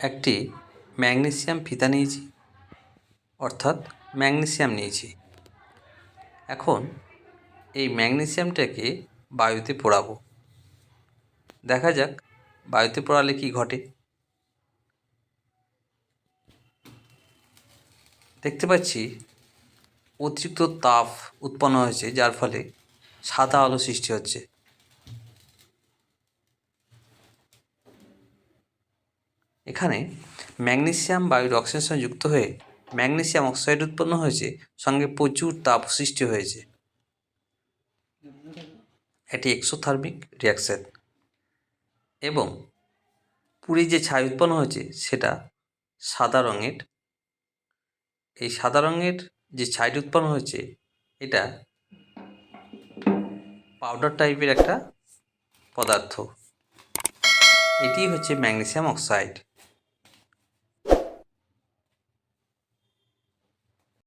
একটি ম্যাগনেসিয়াম ফিতা নিয়েছি, অর্থাৎ ম্যাগনেসিয়াম নিয়েছি। এখন এই ম্যাগনেসিয়ামটাকে বায়ুতে পোড়াবো। দেখা যাক বায়ুতে পোড়ালে কি ঘটে। দেখতে পাচ্ছি অতিরিক্ত তাপ উৎপন্ন হয়েছে, যার ফলে সাদা আলো সৃষ্টি হচ্ছে। এখানে ম্যাগনেসিয়াম বায়ুর অক্সিজেনের সঙ্গে যুক্ত হয়ে ম্যাগনেসিয়াম অক্সাইড উৎপন্ন হয়েছে, সঙ্গে প্রচুর তাপ সৃষ্টি হয়েছে। এটি এক্সোথার্মিক রিয়াকশন এবং পুড়ে যে ছাই উৎপন্ন হয়েছে সেটা সাদা রঙের। এই সাদা রঙের যে ছাইটি উৎপন্ন হয়েছে এটা পাউডার টাইপের একটা পদার্থ। এটি হচ্ছে ম্যাগনেসিয়াম অক্সাইড।